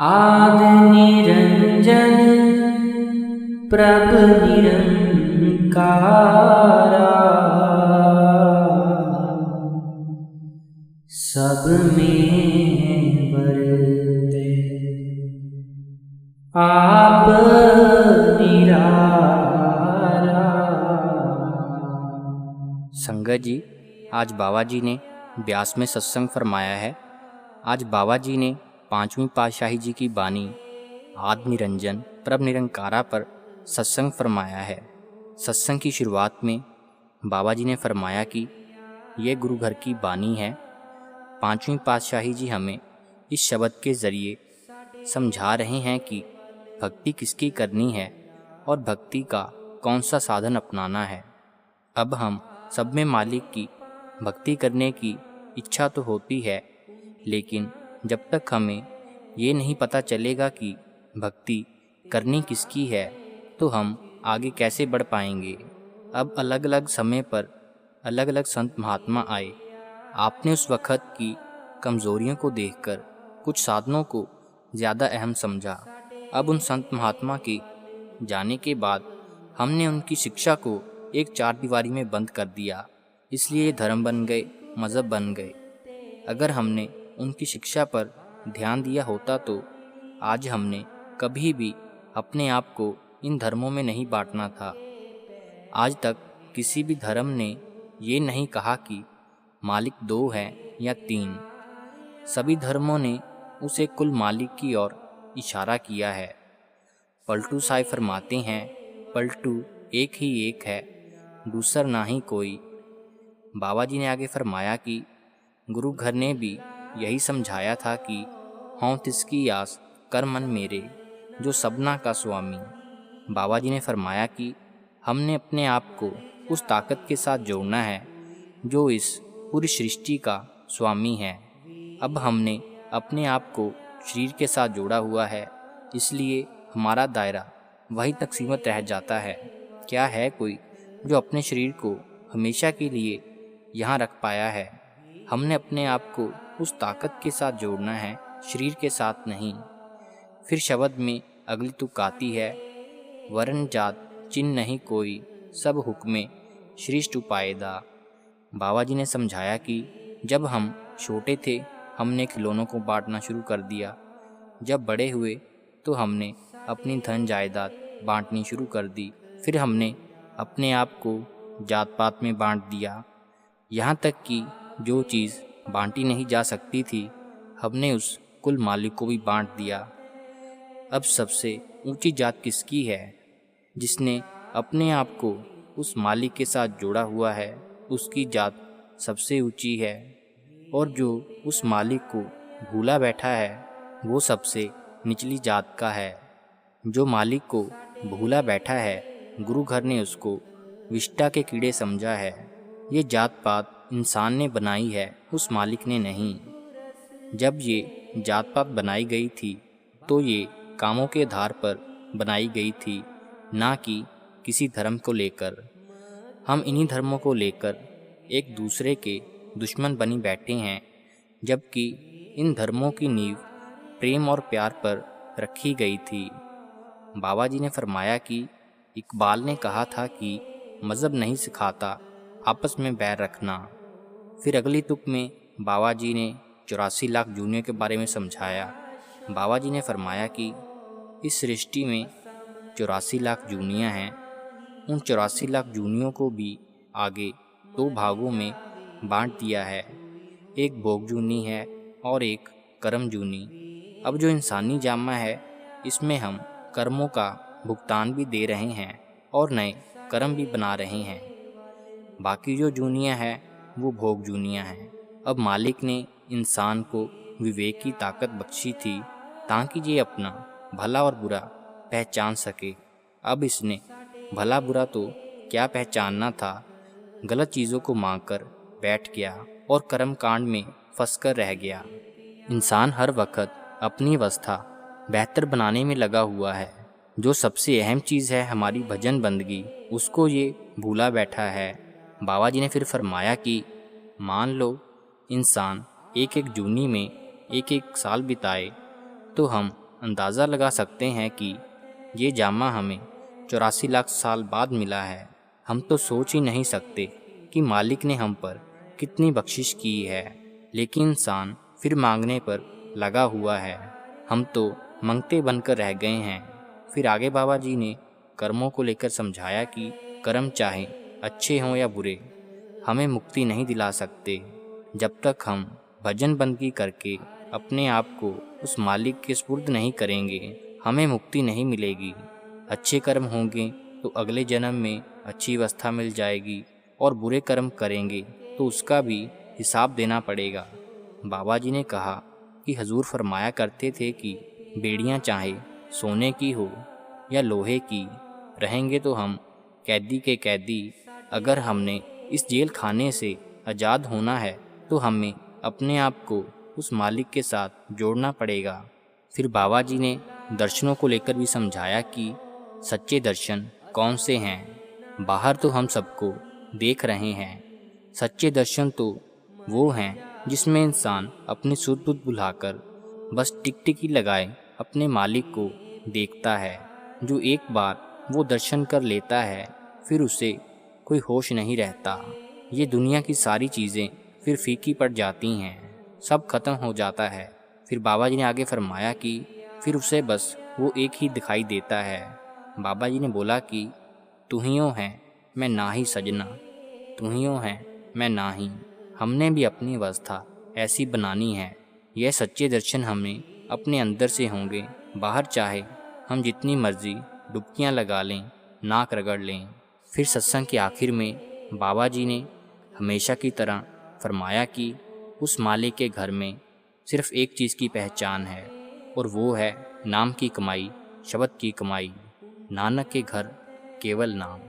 आदि निरंजन प्रभ निरंकारा, सब में वर्ते आप निराला। संगत जी, आज बाबा जी ने ब्यास में सत्संग फरमाया है। आज बाबा जी ने पांचवीं पातशाही जी की बानी आदि निरंजन प्रभ निरंकारा पर सत्संग फरमाया है। सत्संग की शुरुआत में बाबा जी ने फरमाया कि ये गुरु घर की बानी है। पांचवीं पातशाही जी हमें इस शब्द के ज़रिए समझा रहे हैं कि भक्ति किसकी करनी है और भक्ति का कौन सा साधन अपनाना है। अब हम सब में मालिक की भक्ति करने की इच्छा तो होती है, लेकिन जब तक हमें ये नहीं पता चलेगा कि भक्ति करनी किसकी है तो हम आगे कैसे बढ़ पाएंगे। अब अलग अलग समय पर अलग अलग संत महात्मा आए। आपने उस वक़्त की कमज़ोरियों को देखकर कुछ साधनों को ज़्यादा अहम समझा। अब उन संत महात्मा के जाने के बाद हमने उनकी शिक्षा को एक चार दीवारी में बंद कर दिया, इसलिए धर्म बन गए, मज़हब बन गए। अगर हमने उनकी शिक्षा पर ध्यान दिया होता तो आज हमने कभी भी अपने आप को इन धर्मों में नहीं बांटना था। आज तक किसी भी धर्म ने ये नहीं कहा कि मालिक दो हैं या तीन। सभी धर्मों ने उसे कुल मालिक की ओर इशारा किया है। पलटू साहिब फरमाते हैं, पलटू एक ही एक है, दूसर ना ही कोई। बाबा जी ने आगे फरमाया कि गुरु घर ने भी यही समझाया था कि हों तिसकी आस कर मन मेरे, जो सबना का स्वामी। बाबा जी ने फरमाया कि हमने अपने आप को उस ताकत के साथ जोड़ना है जो इस पूरी सृष्टि का स्वामी है। अब हमने अपने आप को शरीर के साथ जोड़ा हुआ है, इसलिए हमारा दायरा वहीं तक सीमित रह जाता है। क्या है कोई जो अपने शरीर को हमेशा के लिए यहाँ रख पाया है? हमने अपने आप को उस ताकत के साथ जोड़ना है, शरीर के साथ नहीं। फिर शब्द में अगली तुक आती है, वर्ण जात चिन्ह नहीं कोई, सब हुक्मे श्रेष्ठ उपायदा। बाबा जी ने समझाया कि जब हम छोटे थे हमने खिलौनों को बांटना शुरू कर दिया। जब बड़े हुए तो हमने अपनी धन जायदाद बांटनी शुरू कर दी। फिर हमने अपने आप को जात पात में बांट दिया। यहाँ तक कि जो चीज़ बांटी नहीं जा सकती थी हमने उस कुल मालिक को भी बांट दिया। अब सबसे ऊंची जात किसकी है? जिसने अपने आप को उस मालिक के साथ जोड़ा हुआ है, उसकी जात सबसे ऊंची है। और जो उस मालिक को भूला बैठा है वो सबसे निचली जात का है। जो मालिक को भूला बैठा है, गुरु घर ने उसको विष्टा के कीड़े समझा है। ये जात पात इंसान ने बनाई है, उस मालिक ने नहीं। जब ये जात पात बनाई गई थी तो ये कामों के आधार पर बनाई गई थी, ना कि किसी धर्म को लेकर। हम इन्हीं धर्मों को लेकर एक दूसरे के दुश्मन बनी बैठे हैं, जबकि इन धर्मों की नींव प्रेम और प्यार पर रखी गई थी। बाबा जी ने फरमाया कि इकबाल ने कहा था कि मज़हब नहीं सिखाता आपस में बैर रखना। फिर अगली तुक में बाबा जी ने 84 लाख जूनियों के बारे में समझाया। बाबा जी ने फरमाया कि इस सृष्टि में 84 लाख जूनियाँ हैं। उन 84 लाख जूनियों को भी आगे दो भागों में बांट दिया है, एक भोग जूनी है और एक कर्म जूनी। अब जो इंसानी जामा है इसमें हम कर्मों का भुगतान भी दे रहे हैं और नए कर्म भी बना रहे हैं। बाकी जो जूनियाँ हैं वो भोग जूनियाँ हैं। अब मालिक ने इंसान को विवेक की ताकत बख्शी थी ताकि ये अपना भला और बुरा पहचान सके। अब इसने भला बुरा तो क्या पहचानना था, गलत चीज़ों को मांगकर बैठ गया और कर्म कांड में फंसकर रह गया। इंसान हर वक्त अपनी अवस्था बेहतर बनाने में लगा हुआ है। जो सबसे अहम चीज़ है हमारी भजन बंदगी, उसको ये भूला बैठा है। बाबा जी ने फिर फरमाया कि मान लो इंसान एक एक जूनी में एक एक साल बिताए तो हम अंदाज़ा लगा सकते हैं कि ये जामा हमें 84 लाख साल बाद मिला है। हम तो सोच ही नहीं सकते कि मालिक ने हम पर कितनी बख्शिश की है, लेकिन इंसान फिर मांगने पर लगा हुआ है। हम तो मंगते बनकर रह गए हैं। फिर आगे बाबा जी ने कर्मों को लेकर समझाया कि कर्म चाहे अच्छे हों या बुरे, हमें मुक्ति नहीं दिला सकते। जब तक हम भजन बंदगी करके अपने आप को उस मालिक के सुपुर्द नहीं करेंगे, हमें मुक्ति नहीं मिलेगी। अच्छे कर्म होंगे तो अगले जन्म में अच्छी अवस्था मिल जाएगी, और बुरे कर्म करेंगे तो उसका भी हिसाब देना पड़ेगा। बाबा जी ने कहा कि हजूर फरमाया करते थे कि बेड़ियाँ चाहे सोने की हो या लोहे की, रहेंगे तो हम कैदी के कैदी। अगर हमने इस जेल खाने से आज़ाद होना है तो हमें अपने आप को उस मालिक के साथ जोड़ना पड़ेगा। फिर बाबा जी ने दर्शनों को लेकर भी समझाया कि सच्चे दर्शन कौन से हैं। बाहर तो हम सबको देख रहे हैं। सच्चे दर्शन तो वो हैं जिसमें इंसान अपनी सुध बुध भुलाकर बस टिकटिकी लगाए अपने मालिक को देखता है। जो एक बार वो दर्शन कर लेता है फिर उसे कोई होश नहीं रहता। ये दुनिया की सारी चीज़ें फिर फीकी पड़ जाती हैं, सब खत्म हो जाता है। फिर बाबा जी ने आगे फरमाया कि फिर उसे बस वो एक ही दिखाई देता है। बाबा जी ने बोला कि तुहियों है मैं ना ही सजना, तुहियों है मैं ना ही। हमने भी अपनी अवस्था ऐसी बनानी है। यह सच्चे दर्शन हमें अपने अंदर से होंगे। बाहर चाहे हम जितनी मर्जी डुबकियां लगा लें, नाक रगड़ लें। फिर सत्संग के आखिर में बाबा जी ने हमेशा की तरह फरमाया कि उस मालिक के घर में सिर्फ एक चीज़ की पहचान है, और वो है नाम की कमाई, शब्द की कमाई। नानक के घर केवल नाम।